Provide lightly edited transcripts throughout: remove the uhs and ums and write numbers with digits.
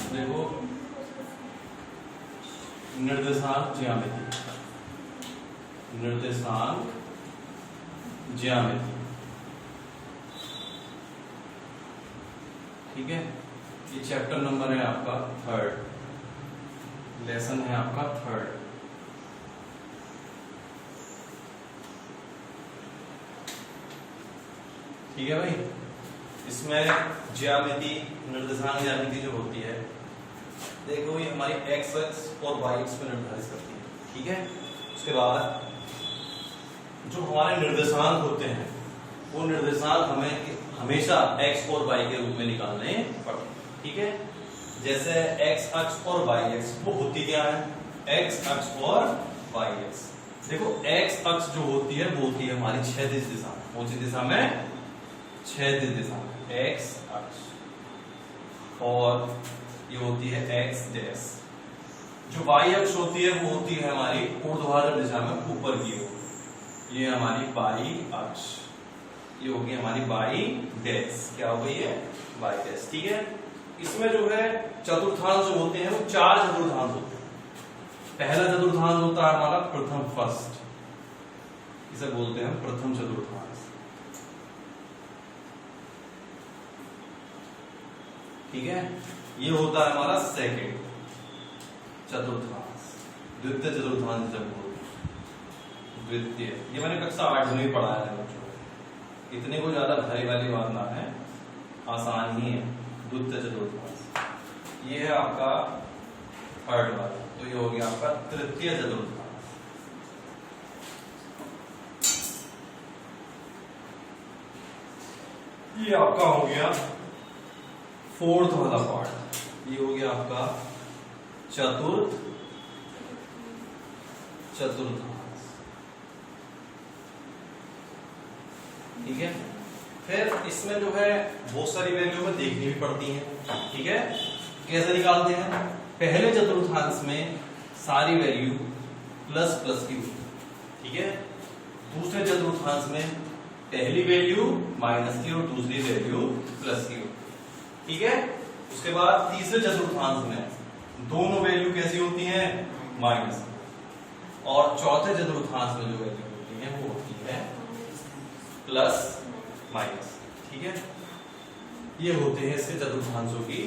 देखो निर्देशांक ज्यामिति, निर्देशांक ज्यामिति, ठीक है। ये चैप्टर नंबर है आपका 3rd, लेसन है आपका 3rd। ठीक है भाई। इसमें ज्यामिति, निर्देशांक ज्यामिति जो होती है, देखो ये हमारी एक्स अक्ष और वाई अक्ष पर निर्धारित करती है, ठीक है। उसके बाद जो हमारे निर्देशांक होते हैं वो निर्देशांक हमें हमेशा एक्स और वाई के रूप में निकालने पड़ते हैं, ठीक है। जैसे एक्स अक्ष और वाई अक्ष वो होती क्या है, एक्स अक्ष और वाई अक्ष। देखो एक्स अक्ष जो होती है वो होती है हमारी क्षैतिज दिशा में, कौन सी दिशा में, क्षैतिज दिशा में एक्स अक्ष, और ये होती है एक्स डैश। जो वाई अक्ष होती है वो होती है हमारी ऊर्ध्वाधर दिशा में ऊपर की ओर, ये हमारी वाई अक्ष, ये होगी हमारी वाई डैश। क्या हो गई है, वाई डैश, ठीक है। इसमें जो है चतुर्थांश जो होते हैं वो 4 चतुर्थांश होते हैं। पहला चतुर्थांश होता है हमारा प्रथम, फर्स्ट, इसे बोलते हैं प्रथम चतुर्थांश, ठीक है। ये होता है हमारा सेकंड चतुर्थांश, द्वितीय चतुर्थांश जब बोलते हैं, द्वितीय। ये मैंने कक्षा 8 में पढ़ा है बच्चों, इतने को ज्यादा भारी वाली बात ना है, आसान ही है। द्वितीय चतुर्थांश ये है आपका 3rd वाला, तो ये हो गया आपका तृतीय चतुर्थांश। ये आपका हो गया 4th वाला पार्ट, ये हो गया आपका चतुर्थांश, ठीक है। फिर इसमें जो है बहुत सारी वैल्यू में देखनी भी पड़ती है, ठीक है। कैसे निकालते हैं, पहले चतुर्थांश में सारी वैल्यू प्लस प्लस की होती है, ठीक है। दूसरे चतुर्थांश में पहली वैल्यू माइनस की और दूसरी वैल्यू प्लस की होती है, ठीक है। उसके बाद तीसरे चतुर्थांश में दोनों वैल्यू कैसी होती हैं, माइनस, और चौथे चतुर्थांश में जो वैल्यू होती है वो होती है प्लस माइनस, ठीक है। ये होते हैं इसके चतुर्थांशों की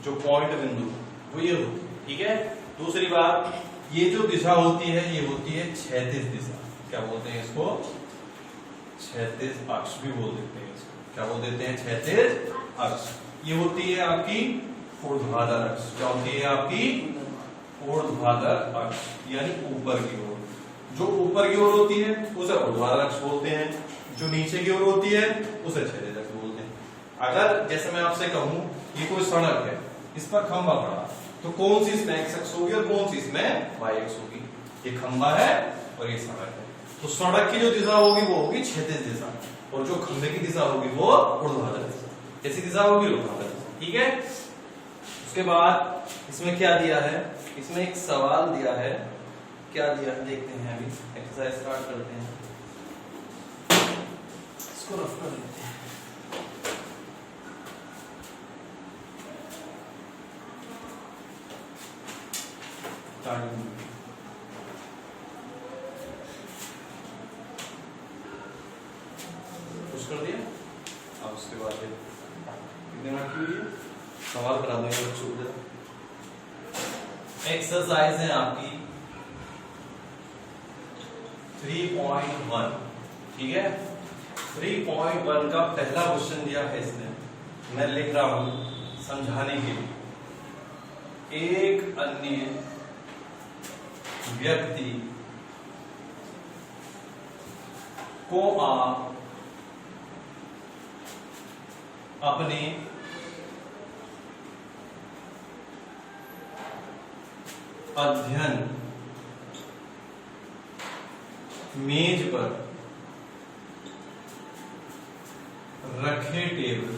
जो पॉइंट बिंदु वो ये होती है, ठीक है। दूसरी बात, ये जो दिशा होती है ये होती है क्षैतिज दिशा, क्या बोलते हैं इसको, क्षैतिज अक्ष भी बोल देते हैं इसको, क्या बोल देते हैं, क्षैतिज अक्ष। ये होती है आपकी ऊर्ध्वाधर अक्ष, क्या होती है आपकी ऊर्ध्वाधर अक्ष, यानी ऊपर की ओर। जो ऊपर की ओर होती है उसे ऊर्ध्वाधर अक्ष बोलते हैं, जो नीचे की ओर होती है उसे क्षैतिज अक्ष बोलते हैं। अगर जैसे मैं आपसे कहूं ये कोई सड़क है, इस पर खंबा पड़ा, तो कौन सी इसमें एक्स अक्ष होगी और कौन सी इसमें वाई अक्ष होगी, ये खंबा है और ये सड़क है, तो सड़क की जो दिशा होगी वो होगी क्षैतिज दिशा, और जो खंबे की दिशा होगी वो ऊर्ध्वाधर दिशा, कैसी दिशा होगी, ऊर्ध्वाधर दिशा, ठीक है। उसके बाद इसमें क्या दिया है, इसमें एक सवाल दिया है, क्या दिया है देखते हैं, अभी एक्सरसाइज स्टार्ट करते हैं, इसको रफ कर लेते हैं। कुछ कर दिया, अब उसके बाद कितने मिनट की हुई है, सवाल करा देंगे बच्चों को। एक्सरसाइज है आपकी 3.1, ठीक है। 3.1 का पहला क्वेश्चन दिया है इसने, मैं लिख रहा हूं समझाने के लिए। एक अन्य व्यक्ति को आप अपने अध्ययन मेज पर रखे टेबल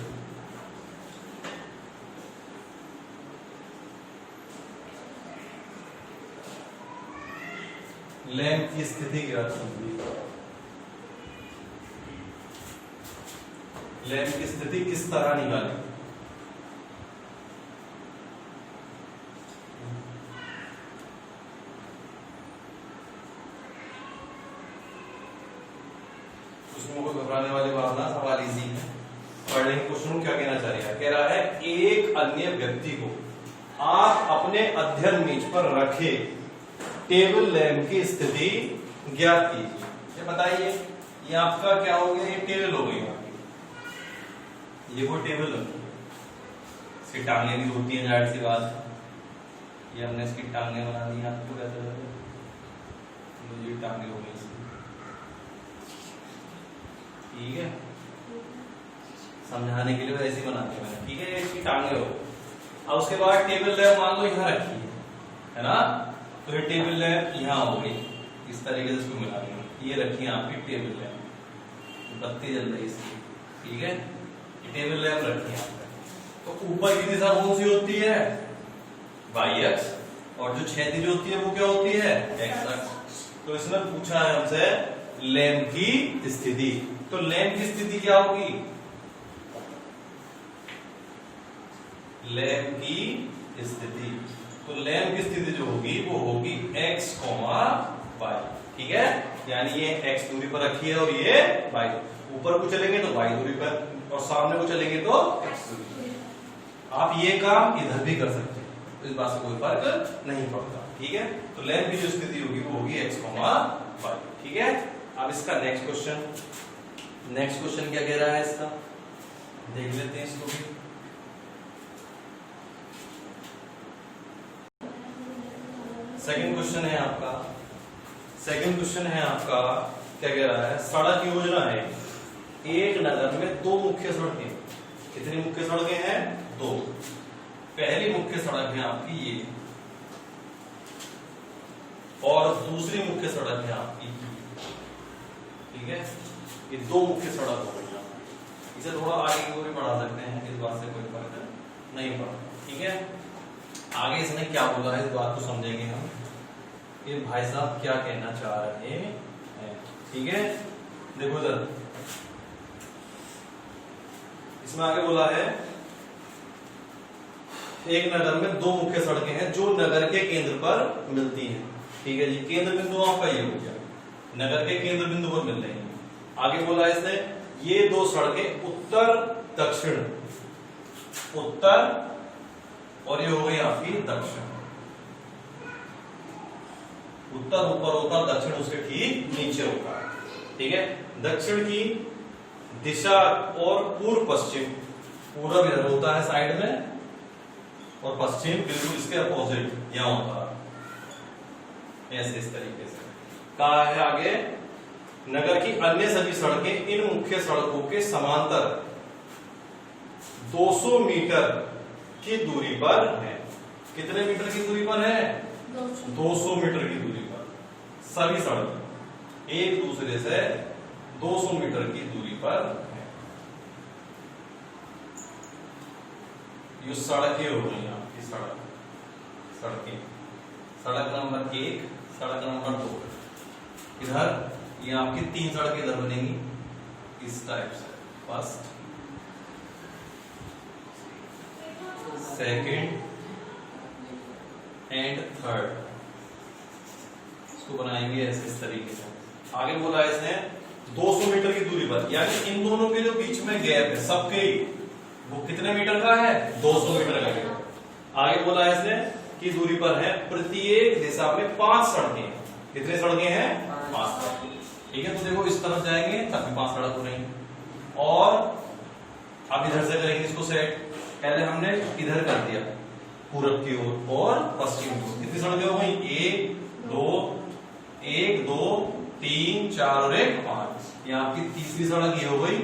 लैंप की स्थिति ज्ञात कीजिए। लैंप की स्थिति किस तरह निकालें, उसमें कोई घबराने वाली बात ना, सवाल इजी है। पढ़ लेंगे क्वेश्चन क्या कहना चाह रहा है। कह रहा है एक अन्य व्यक्ति को आप अपने अध्ययन मेज पर रखे टेबल लैंप की स्थिति ज्ञात कीजिए। ये बताइए, ये आपका क्या हो गया, ये टेबल हो गई आपकी, ये वो टेबल है, इसकी टांगे भी होती है, जाहिर सी बात है। ये हमने इसकी टांगे बना दी, आपको कहते हैं ये टांगे हो गई इसकी, ठीक है, समझाने के लिए ऐसे ही बनाते हैं मैंने, ठीक है। ये इसकी टांगे हो। अब उसके बाद टेबल लैंप मान लो यहाँ रखी है ना, तो ये टेबल लैंप यहाँ हो गई, इस तरीके से इसको मिला देंगे। ये रखी है आपकी टेबल लैंप, बत्ती जल रही है इसकी, ठीक है, ये टेबल लैंप रखी है। तो ऊपर की दिशा कौन सी होती है, वाई अक्ष, और जो क्षैतिज होती है वो क्या होती है, एक्स अक्ष। तो इसने पूछा है हमसे लैंप की स्थिति, तो लैंप की स्थिति क्या होगी, लैंप की स्थिति, तो लैंप की स्थिति जो होगी वो होगी x, y, ठीक है। यानी ये x दूरी पर रखी है और ये y, ऊपर को चलेंगे तो y दूरी पर और सामने को चलेंगे तो x दूरी पर। आप ये काम इधर भी कर सकते हैं, तो इस बात से कोई फर्क नहीं पड़ता, ठीक है। तो लैंप की जो स्थिति होगी वो होगी x, y, ठीक है। अब इसका नेक्स्ट क्वेश्चन क्या कह रहा है, इसका देख लेते हैं इसको भी। सेकंड क्वेश्चन है आपका, क्या कह रहा है, सड़क योजना है एक नगर में दो मुख्य सड़कें। कितनी मुख्य सड़कें हैं, दो। पहली मुख्य सड़क है आपकी ये, और दूसरी मुख्य सड़क है आपकी, ठीक है। ये दो मुख्य सड़क हो गई, इसे थोड़ा आगे की ओर बढ़ा सकते हैं, इस बात से कोई फर्क नहीं पड़ता, ठीक है। आगे इसने क्या बोला है, इस बात को समझेंगे हम, ये भाई साहब क्या कहना चाह रहे हैं, ठीक है। देखो इधर इसमें आगे बोला है एक नगर में दो मुख्य सड़कें हैं जो नगर के केंद्र पर मिलती हैं, ठीक है जी। केंद्र बिंदु आपका ये हो गया, नगर के केंद्र बिंदु पर मिल रही है। आगे बोला इसने ये दो सड़कें उत्तर दक्षिण, उत्तर और ये हो गई आपकी दक्षिण। उत्तर ऊपर होता, दक्षिण उसके ठीक नीचे होता है, ठीक है। दक्षिण की दिशा और पूर्व पश्चिम, पूर्व इधर होता है साइड में और पश्चिम बिल्कुल इसके अपोजिट यहां होता है, ऐसे इस तरीके से कहा है। आगे नगर की अन्य सभी सड़कें इन मुख्य सड़कों के समांतर 200 मीटर की दूरी पर है। कितने मीटर की दूरी पर है, 200 मीटर की दूरी पर सभी सड़क एक दूसरे से 200 मीटर की दूरी पर है। ये सड़कें हो गई आपकी, सड़कें, सड़क नंबर 1, सड़क नंबर 2, इधर ये आपकी 3 सड़कें इधर बनेंगी इस टाइप से, फर्स्ट, सेकंड एंड थर्ड, इसको बनाएंगे ऐसे इस तरीके से। आगे बोला इसने 200 मीटर की दूरी पर, यानी इन दोनों के जो बीच में गैप है सबके, वो कितने मीटर का है, 200 मीटर का गैप। आगे बोला इसने की दूरी पर है प्रत्येक दिशा में 5 सड़कें। कितने सड़कें हैं, 5 सड़कें, ठीक है। तो देखो इस तरफ जाएंगे तभी 5 सड़क हो रही, और अब इधर से करेंगे इसको सेट। पहले हमने इधर कर दिया पूरब की ओर और पश्चिम की ओर, कितनी सड़कें हो गई, 1 2 3 4 और 1 5। यहाँ आपकी तीसरी सड़क ये हो गई,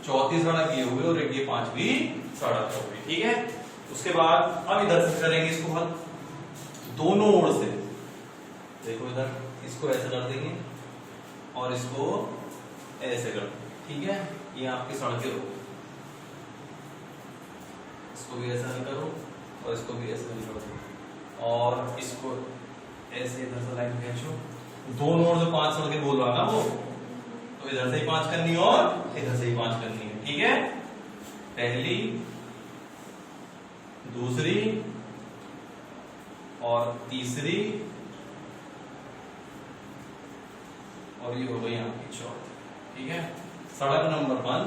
चौथी सड़क ये हो गई और ये 5वीं सड़क हो गई, ठीक है। उसके बाद अब इधर से करेंगे इसको हल, दोनों ओर से देखो, इधर इसको ऐसे कर देंगे और इसको ऐसे कर देंगे, ठीक है। ये आपकी सड़कें हो गई, इसको भी ऐसा नहीं करो और इसको भी ऐसे नहीं करो, और इसको ऐसे इधर से लाइन खींचो। दोनों ओर से 5 सड़कें बोल रहा ना वो, तो इधर से ही 5 करनी और इधर से ही 5 करनी है, ठीक है। पहली, दूसरी और तीसरी, और ये हो गई आपकी चौथी, ठीक है। सड़क नंबर 1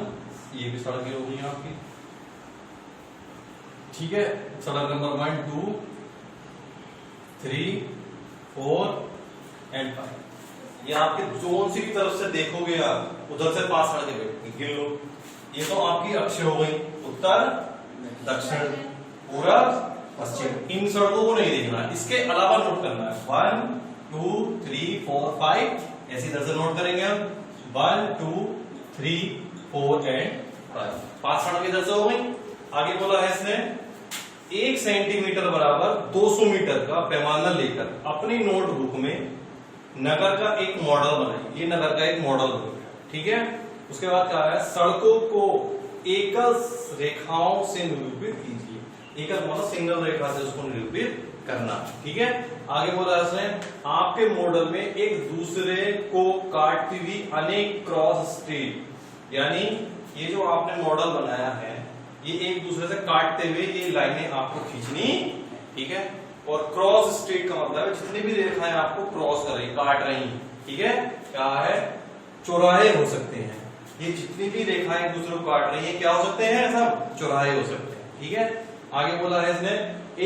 ये भी सड़क हो गई आपकी, ठीक है। सड़क नंबर 1 2 3 4 एंड 5, ये आपके जोन सी की तरफ से देखोगे आप, उधर से 5 सड़कें गिन लो। ये तो आपकी अक्ष हो गई, उत्तर दक्षिण पूरब पश्चिम। इन सड़कों को नहीं देखना, इसके अलावा नोट करना है 1 2 3 4 5, ऐसी तरह से नोट करेंगे हम 1 2 3 4 एंड 5, 5 सड़कें इधर से हो गई। आगे बोला है इसने 1 सेंटीमीटर बराबर 200 मीटर का पैमाना लेकर अपनी नोटबुक में नगर का एक मॉडल बनाइए। ये नगर का एक मॉडल हो गया, ठीक है। उसके बाद क्या है, सड़कों को एकल रेखाओं से निरूपित कीजिए। एकल मतलब सिंगल रेखा से उसको निरूपित करना, ठीक है। आगे बोला इसने आपके मॉडल में एक दूसरे को काटती हुई अनेक क्रॉस स्ट्रीट, यानी ये जो आपने मॉडल बनाया है ये एक दूसरे से काटते हुए ये लाइनें आपको खींचनी, ठीक है। और क्रॉस स्ट्रीट का मतलब है जितनी भी रेखाएं आपको क्रॉस कर रही, काट रही, ठीक है, क्या है, चौराहे हो सकते हैं। ये जितनी भी रेखाएं एक दूसरे को काट रही है क्या हो सकते हैं, सब चौराहे हो सकते हैं, ठीक है। आगे बोला है इसने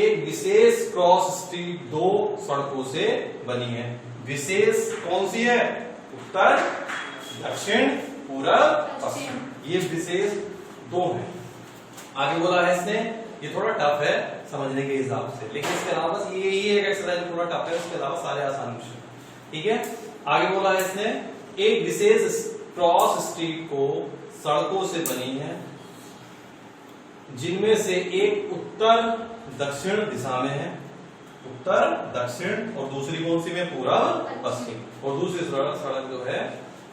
एक विशेष क्रॉस स्ट्रीट 2 सड़कों से बनी है। विशेष कौन सी है, उत्तर दक्षिण पूरब पश्चिम, ये विशेष 2 है। आगे बोला है इसने, ये थोड़ा टफ है समझने के हिसाब से, लेकिन इसके अलावा बस ये एक एक्सरसाइज थोड़ा टफ है, उसके अलावा सारे आसान क्वेश्चन, ठीक है। आगे बोला है इसने एक विशेष क्रॉस स्ट्रीट को सड़कों से बनी है जिनमें से एक उत्तर दक्षिण दिशा में है, उत्तर दक्षिण, और दूसरी कौन सी में, पूरब पश्चिम, और दूसरी सड़क जो है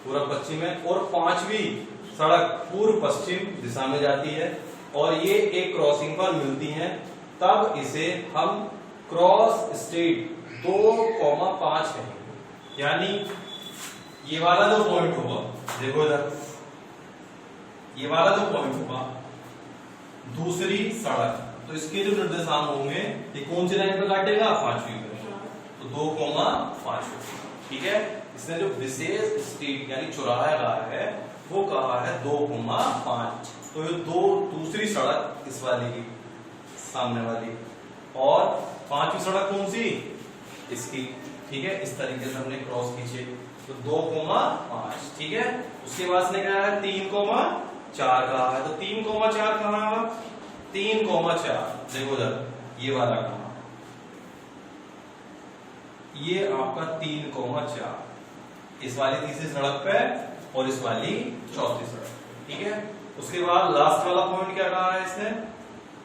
पूरब पश्चिम है, और 5वीं सड़क पूर्व पश्चिम दिशा में जाती है, और ये एक क्रॉसिंग पर मिलती हैं, तब इसे हम क्रॉस स्ट्रीट 2,5 कहेंगे। यानी ये वाला जो पॉइंट होगा, देखो इधर ये वाला जो पॉइंट होगा दूसरी सड़क, तो इसके जो निर्देशांक होंगे ये कौन सी लाइन पे काटेगा, 5वीं पे, तो 2,5, ठीक है। इसने जो विशेष स्ट्रीट यानी चौराहा कहा है वो कहा है 2,5, तो ये दूसरी सड़क इस वाली की सामने वाली, और 5वीं सड़क कौन सी, इसकी, ठीक है। इस तरीके से हमने क्रॉस खींचे, तो 2,5, ठीक है। उसके बाद इसने कहा है 3,4 कहा है, तो 3,4 कहाँ है, 3,4 देखो इधर ये वाला कहा, ये आपका 3,4 इस वाली तीसरी सड़क पे और इस वाली चौथी सड़क, ठीक है। उसके बाद लास्ट वाला पॉइंट क्या कहा है इसने,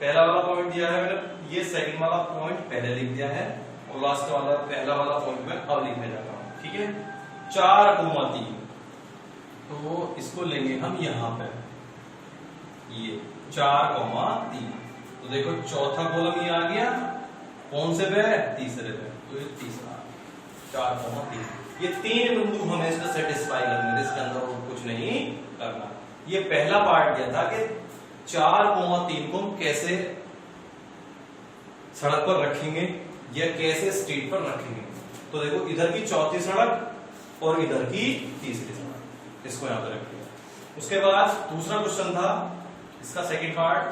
पहला वाला पॉइंट दिया है मैंने, ये सेकंड वाला पॉइंट पहले लिख दिया है, और लास्ट वाला पहला वाला पॉइंट में अब लिखने जा रहा हूं, ठीक है। 4,3, तो इसको लेंगे हम यहां पे, ये 4,3, तो देखो चौथा कॉलम ये आ गया, कौन से पे, तीसरे पे, तो ये तीसरा 4,3, ये 3 बिंदु हमें इसको सेटिस्फाई करने, इसके अंदर और कुछ नहीं करना। ये पहला पार्ट दिया था कि 4,3 को हम कैसे सड़क पर रखेंगे या कैसे स्ट्रीट पर रखेंगे, तो देखो इधर की चौथी सड़क और इधर की तीसरी सड़क, इसको यहां पर रखिए। उसके बाद दूसरा क्वेश्चन था इसका सेकंड पार्ट,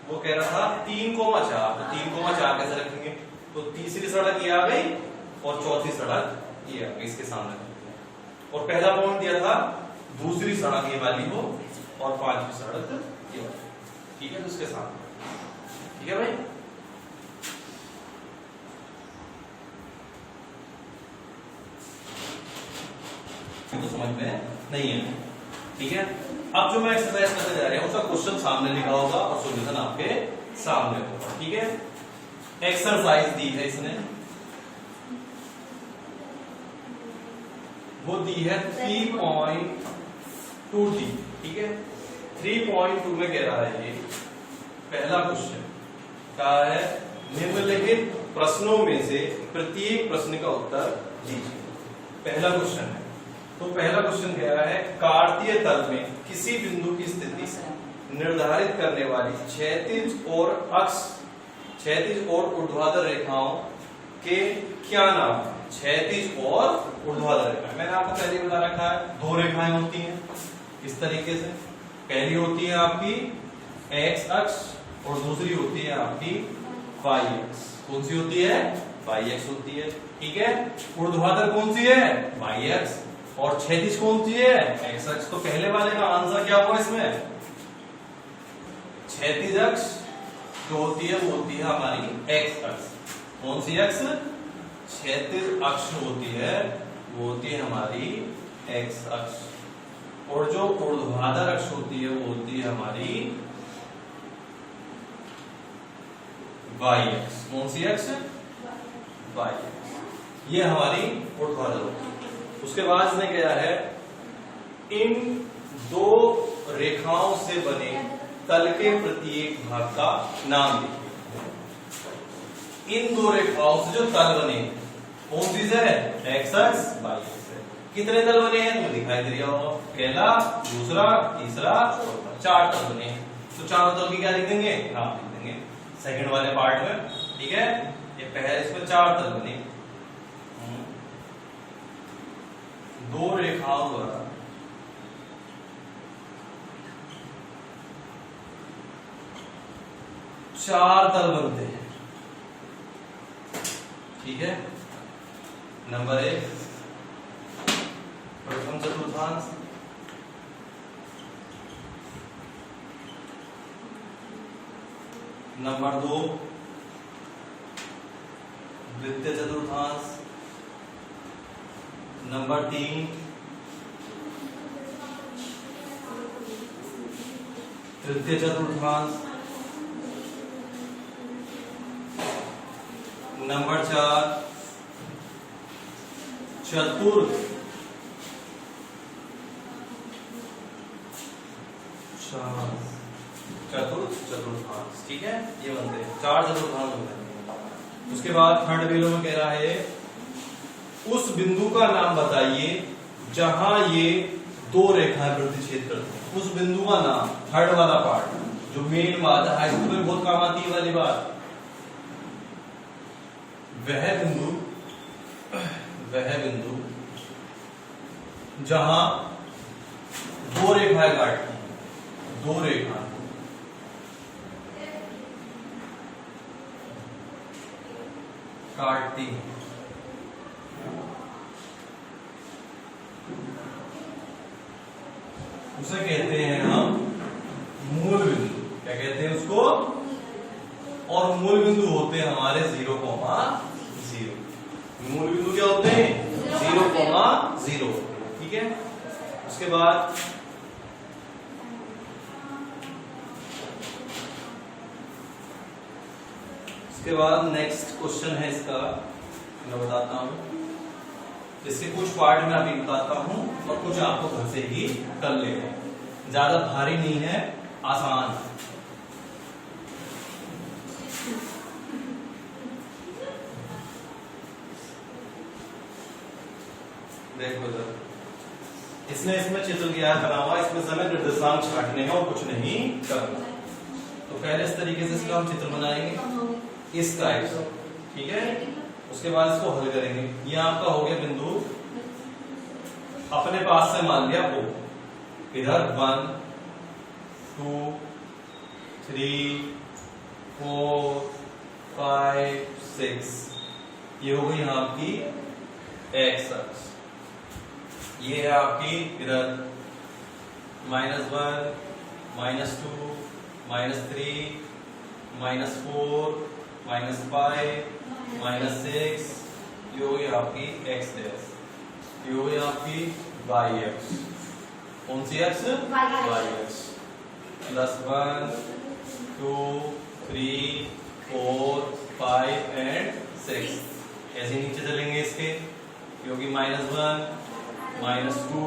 वो कह रहा था 3,4, तो 3,4 कैसे रखेंगे, तो तीसरी सड़क ये आ गई और चौथी सड़क ये आ गई इसके सामने, और पहला पॉइंट दिया था दूसरी सड़क ये वाली हो और 5वीं सड़क ये वाली, ठीक है, तो उसके सामने, ठीक है भाई। तो समझ में नहीं है, ठीक है। अब जो मैं एक्सरसाइज करने जा रहा हूं उसका क्वेश्चन सामने लिखा होगा और सॉल्यूशन आपके सामने होगा, ठीक है। एक्सरसाइज दी है इसने, वो दी है 3.2D, ठीक है। 3.2 में कह रहा है ये पहला क्वेश्चन क्या है, निम्नलिखित प्रश्नों में से प्रत्येक प्रश्न का उत्तर दीजिए। पहला क्वेश्चन है, तो पहला क्वेश्चन कह रहा है कार्तीय तल में किसी बिंदु की स्थिति निर्धारित करने वाली क्षैतिज और ऊर्ध्वाधर रेखाओं के क्या नाम है। क्षैतिज और ऊर्ध्वाधर रेखा मैंने आपको पहले बता रखा है, 2 रेखाएं होती हैं, किस तरीके से? पहली होती है आपकी x अक्ष और दूसरी होती है आपकी y अक्ष। कौन सी होती है? y अक्ष होती है, ठीक है। ऊर्ध्वाधर कौन सी है? y अक्ष। और क्षैतिज कौन सी है? x अक्ष। तो पहले वाले का आंसर क्या हुआ इसमें? क्षैतिज अक्ष जो होती है वो होती है हमारी x अक्ष। कौन सी अक्ष? क्षैतिज अक्ष होती है वो होती है हमारी x अक्ष। और जो ऊर्ध्वाधर अक्ष होती है वो होती है हमारी y अक्ष। कौन सी अक्ष? y अक्ष। ये हमारी ऊर्ध्वाधर होती है। उसके बाद इसने क्या है, इन दो रेखाओं से बने तल के प्रत्येक भाग का नाम लिखिए। इन दो रेखाओं से जो तल बने कौन सी है? x अक्ष y अक्ष है। कितने तल बने हैं तुम्हें दिखाई दे रहा होगा, पहला, दूसरा, तीसरा, चौथा, 4 तल बने हैं। तो चारों तल की क्या लिख देंगे? नाम लिख देंगे सेकंड वाले पार्ट में, ठीक है। ये पहले इसमें 4 तल बने, दो रेखाओं द्वारा चार तल बनते हैं, ठीक है। नंबर 1 प्रथम चतुर्थांश, नंबर 2 द्वितीय चतुर्थांश, नंबर 3 तृतीय चतुर्थांश, नंबर 4 चतुर्थ चतुर्थांश, ठीक है। ये बनते हैं 4 चतुर्थांश होते हैं। उसके बाद थर्ड वेलो में कह रहा है उस बिंदु का नाम बताइए जहां ये दो रेखाएं प्रतिच्छेद करती हैं। उस बिंदु का नाम, थर्ड वाला पार्ट जो मेन बात है, हाई स्कूल में बहुत काम आती है वाली बात। वह बिंदु जहां दो रेखाएं काटती हैं, दो रेखाएं काटती हैं, उसे कहते हैं हम मूल बिंदु। क्या कहते हैं उसको? और मूल बिंदु होते हैं हमारे 0,0। मूल बिंदु क्या होते हैं? 0,0, ठीक है। उसके बाद नेक्स्ट क्वेश्चन है इसका, मैं बताता हूं। इसके कुछ पार्ट में अभी बताता हूं और कुछ आपको घर से ही कर लेना। ज्यादा भारी नहीं है, आसान है। देखो इधर, इसमें चित्र तैयार करा हुआ, इसमें समय निर्देशांक छाटने हैं और कुछ नहीं करना। तो पहले इस तरीके से इसका हम चित्र बनाएंगे, इस टाइप से, ठीक है। उसके बाद इसको हल करेंगे। ये आपका हो गया बिंदु, अपने पास से मान लिया O। इधर 1 2 3 4 5 6, ये हो गई आपकी x अक्ष। ये है आपकी इधर -1 -2 -3 -4 -5 -6, ये हो गई आपकी x डैश, ये हो गई आपकी y अक्ष। कौन सी अक्ष? y अक्ष। +1 2 3 4 5 and 6, ऐसे नीचे चलेंगे इसके, ये होगी -1 -2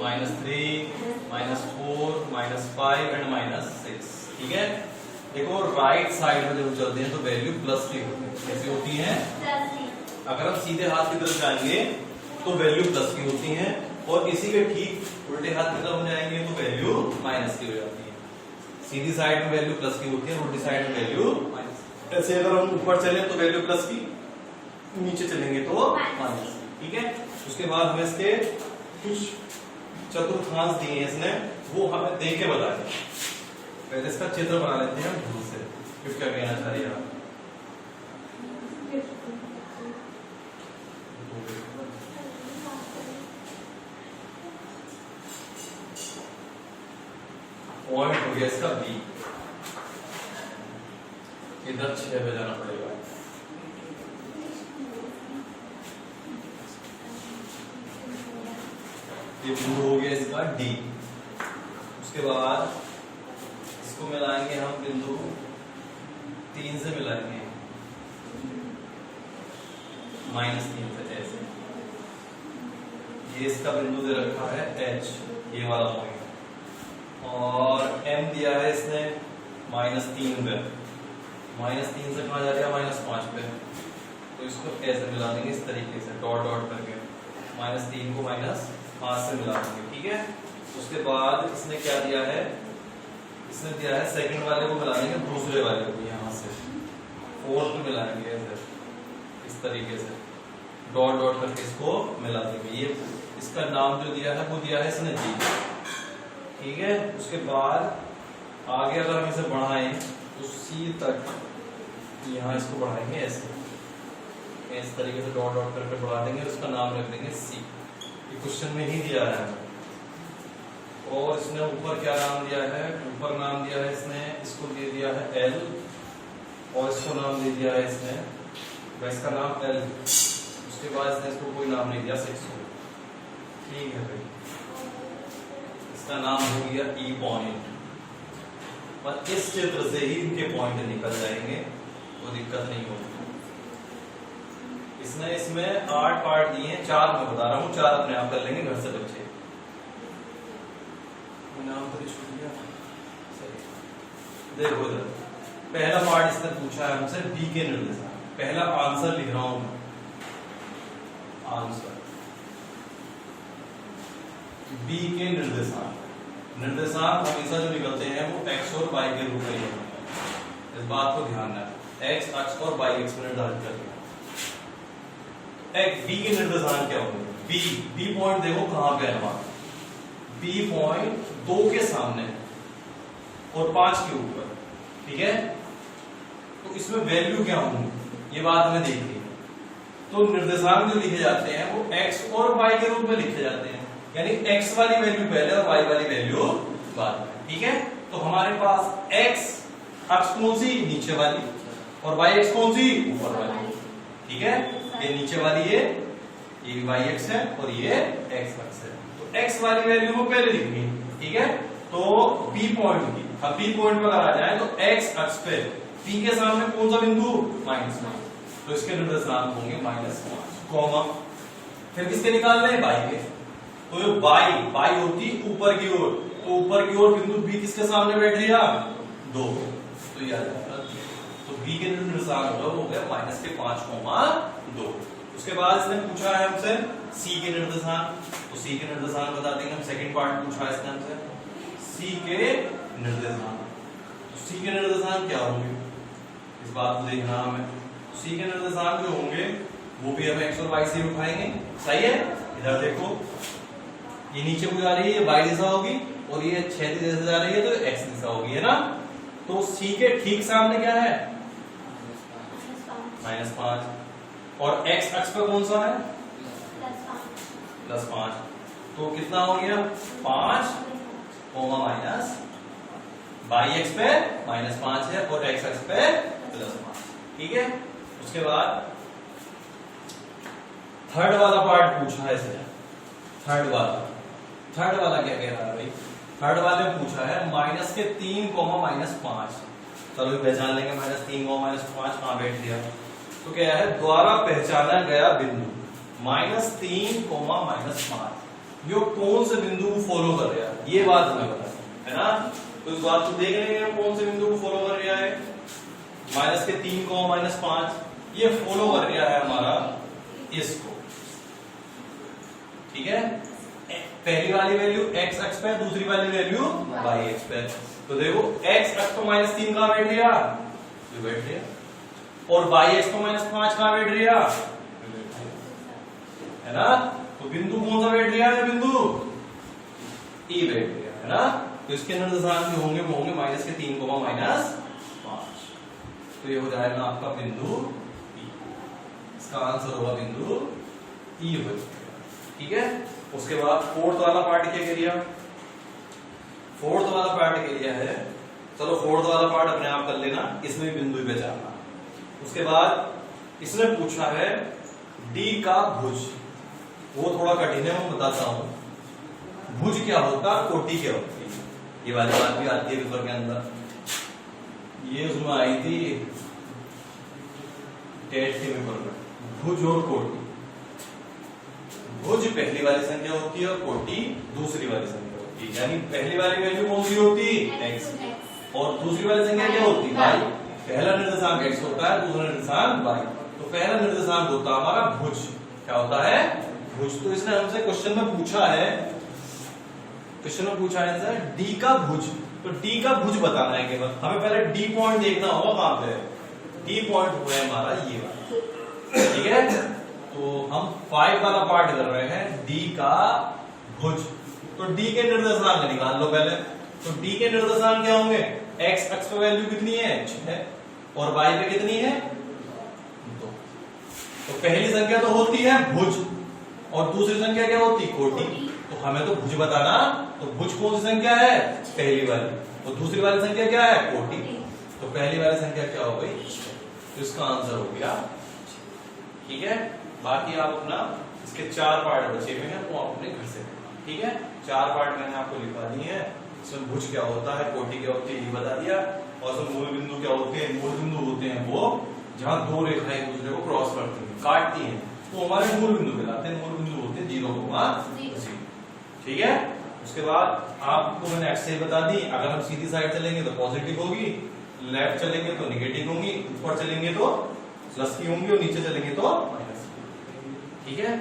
-3 -4 -5 and -6, ठीक है। देखो राइट साइड में जब चलते हैं तो वैल्यू प्लस की होती है। कैसी होती है? अगर हम सीधे हाथ की तरफ जाएंगे तो वैल्यू प्लस की होती है, और इसी के ठीक उल्टे हाथ की तरफ जाएंगे तो वैल्यू माइनस की हो जाती है। सीधी साइड में वैल्यू प्लस की होती है, उल्टी साइड में वैल्यू माइनस। ऐसे अगर हम ऊपर चले तो वैल्यू प्लस की, नीचे चलेंगे तो माइनस, ठीक है। उसके बाद हमें इसके कुछ चतुर्थांश दिए हैं इसने, वो हमें देख के बताए। पहले इसका चित्र बना लेते हैं हम से, क्यों क्या कहना चाह रही है आप। पॉइंट हो गया इसका बी, इधर 6 पे जाना पड़ेगा। ये बिंदु हो गया इसका डी। उसके बाद इसको मिलाएंगे हम बिंदु 3 से मिलाएंगे, -3 से ऐसे। ये इसका बिंदु दे रखा है एच, ये वाला पॉइंट, और एम दिया है इसने -3 पे। -3 से कहा जा रहा है -5 पे, तो इसको ऐसे मिला देंगे इस तरीके से डॉट डॉट करके, -3 को -5 से मिला देंगे, ठीक है। उसके बाद इसने क्या दिया है, इसने दिया है सेकंड वाले को मिला देंगे दूसरे वाले को, यहाँ से फोर्थ में मिलाएंगे ऐसे इस तरीके से डॉट डॉट करके इसको मिला देंगे। ये इसका नाम जो दिया है वो दिया है इसने जी, ठीक है। उसके बाद आगे अगर हम इसे बढ़ाएं तो सी तक, यहाँ इसको बढ़ाएंगे ऐसे इस तरीके से डॉट डॉट करके बढ़ा देंगे, उसका नाम रख देंगे सी। ये क्वेश्चन में ही दिया है। और इसने ऊपर क्या नाम दिया है, ऊपर नाम दिया है इसने, इसको दे दिया है एल, और इसको नाम दे दिया है इसने, इसका नाम एल। उसके बाद इसने इसको कोई नाम नहीं दिया, 6, ठीक है भाई। इसका नाम हो गया ई पॉइंट। और इस चित्र से ही इनके पॉइंट निकल जाएंगे, वो दिक्कत नहीं होगी। इसने इसमें 8 पार्ट दिए हैं, 4 मैं बता रहा हूँ, 4 अपने आप कर लेंगे घर से बच्चे। नाम तो छूट गया, देखो इधर पहला पार्ट इसने पूछा है हमसे बी के निर्देशांक। पहला आंसर लिख रहा हूं, आंसर बी के निर्देशांक। निर्देशांक हमेशा जो निकलते हैं वो एक्स और वाई के रूप में ही होते हैं, इस बात को ध्यान रखना। एक्स अक्ष और वाई अक्ष में निर्धारित करते हैं। बी के निर्देशांक क्या होंगे, बी पॉइंट देखो कहां पे है हमारा, बी पॉइंट 2 के सामने और 5 के ऊपर, ठीक है। तो इसमें वैल्यू क्या होंगी ये बात हमें देखनी है। तो निर्देशांक जो लिखे जाते हैं वो एक्स और वाई के रूप में लिखे जाते हैं, यानी एक्स वाली वैल्यू पहले और वाई वाली वैल्यू बाद में, ठीक है। तो हमारे पास एक्स अक्ष कौन सी, नीचे वाली, और वाई अक्ष कौन सी, ऊपर वाली, ठीक है। ये नीचे वाली ये वाई अक्ष है और ये एक्स अक्ष है। तो एक्स वाली वैल्यू को पहले लिखनी है, ठीक है। तो बी पॉइंट की, अब बी पॉइंट पर आ जाए तो एक्स अक्ष पे पी के सामने कौन सा बिंदु, -5, तो इसके निर्देशांक होंगे -5, कॉमा फिर किसके निकालने हैं, वाई के। तो ये वाई होती ऊपर की ओर, तो ऊपर की ओर बिंदु बी किसके सामने बैठ गया, 2, तो ये आ जाएगा। तो बी के निर्देशांक हो गया -5,2। उसके बाद इसने पूछा है हमसे सी के निर्देशांक, तो सी के निर्देशांक बता देंगे हम। सेकंड पार्ट पूछा है इसने हमसे सी के निर्देशांक। तो सी के निर्देशांक क्या होंगे, इस बात को देखना हमें। सी के निर्देशांक जो होंगे वो भी हम एक्स और वाई से उठाएंगे, सही है। इधर देखो ये नीचे को जा रही है, ये वाई दिशा होगी, और ये क्षैतिज दिशा जा रही है तो एक्स दिशा होगी, है ना। तो सी के ठीक सामने क्या है, -5, और एक्स अक्ष पे कौन सा है, +5, तो कितना हो गया 5, माइनस, वाई एक्स पे -5 है और एक्स अक्ष पे +5, ठीक है। उसके बाद थर्ड वाला पार्ट पूछा है इसने, थर्ड वाला क्या कह रहा है भाई, थर्ड वाले में पूछा है -3, -5। चलो पहचान लेंगे, -3, -5 कहां बैठ गया। तो क्या है, द्वारा पहचाना गया बिंदु -3, -5 यो कौन से बिंदु को फॉलो कर रहा है, ये बात हमें पता है ना। तो इस बात को देख लेंगे कौन से बिंदु को फॉलो कर रहा है, -3, -5 ये फॉलो कर रहा है हमारा इसको, ठीक है। पहली वाली वैल्यू एक्स अक्ष पे, दूसरी वाली वैल्यू वाई अक्ष पे। तो देखो एक्स अक्ष पे -3 कहां बैठ गया, ये बैठ गया, और वाई अक्ष पे -5 कहां बैठ गया, है ना। तो बिंदु कौन सा बैठ गया है, बिंदु ई बैठ गया है ना। तो इसके निर्देशांक जो होंगे वो होंगे माइनस के 3 माइनस 5। तो ये हो जाएगा आपका बिंदु E। इसका आंसर होगा बिंदु E हो जाएगा। ठीक है, उसके बाद फोर्थ वाला पार्ट क्या करिए, फोर्थ वाला पार्ट क्या है, चलो फोर्थ वाला पार्ट अपने आप कर लेना, इसमें भी बिंदु पे जाना। उसके बाद इसने पूछा है D का भुज, वो थोड़ा कठिन है, मैं बताता हूं। भुज क्या होता है, कोटि क्या होती है, ये वाली बात भी आती है पेपर के अंदर, ये उसमें आई थी टेट के पेपर में। भुज और कोटि, भुज पहली वाली संख्या होती है और कोटि दूसरी वाली संख्या होती है। यानी पहली वाली वैल्यू कौन सी होती है, x, और दूसरी वाली संख्या क्या होती है, y। पहला निर्देशांक x होता है, दूसरा निर्देशांक y। तो पहला निर्देशांक होता है हमारा भुज, क्या होता है, भुज। तो इसने हमसे क्वेश्चन में पूछा है, क्वेश्चन में पूछा है सर D का भुज, तो D का भुज बताना है केवल हमें, पहले D पॉइंट देखना होगा कहां पे है। D पॉइंट हुआ है हमारा ये वाला, ठीक है। तो हम 5 वाला पार्ट कर रहे हैं, D का भुज। तो D के निर्देशांक निकाल लो पहले। तो D के निर्देशांक क्या होंगे, x अक्ष पे वैल्यू कितनी है 6 और y पे कितनी है 2। तो पहली संख्या तो होती है भुज और दूसरी संख्या क्या होती है, कोटि। तो हमें तो भुज बताना, तो भुज कौन सी संख्या है, पहली वाली, और दूसरी वाली संख्या क्या है, कोटि। तो पहली वाली संख्या क्या हो गई, तो इसका आंसर हो गया। ठीक है, बाकी आप अपना इसके 4 पार्ट बचे हुए हैं, वो आप अपने घर से करना। ठीक है, 4 पार्ट मैंने आपको लिखवा दिए हैं। इसमें भुज क्या होता है, कोटि क्या होती है ये बता दिया, और उसमें मूल बिंदु क्या होते हैं। मूल बिंदु होते हैं वो जहां दो रेखाएं एक दूसरे को क्रॉस करती हैं, काटती हैं, तो हमारे मूल बिंदु कहलाते हैं। मूल बिंदु होते हैं 0,0। ठीक है, उसके बाद आपको मैंने एक्स बता दी, अगर हम सीधी साइड चलेंगे तो पॉजिटिव होगी, लेफ्ट चलेंगे तो निगेटिव होंगी, ऊपर चलेंगे तो प्लस की होंगी और नीचे चलेंगे तो माइनस की। ठीक है।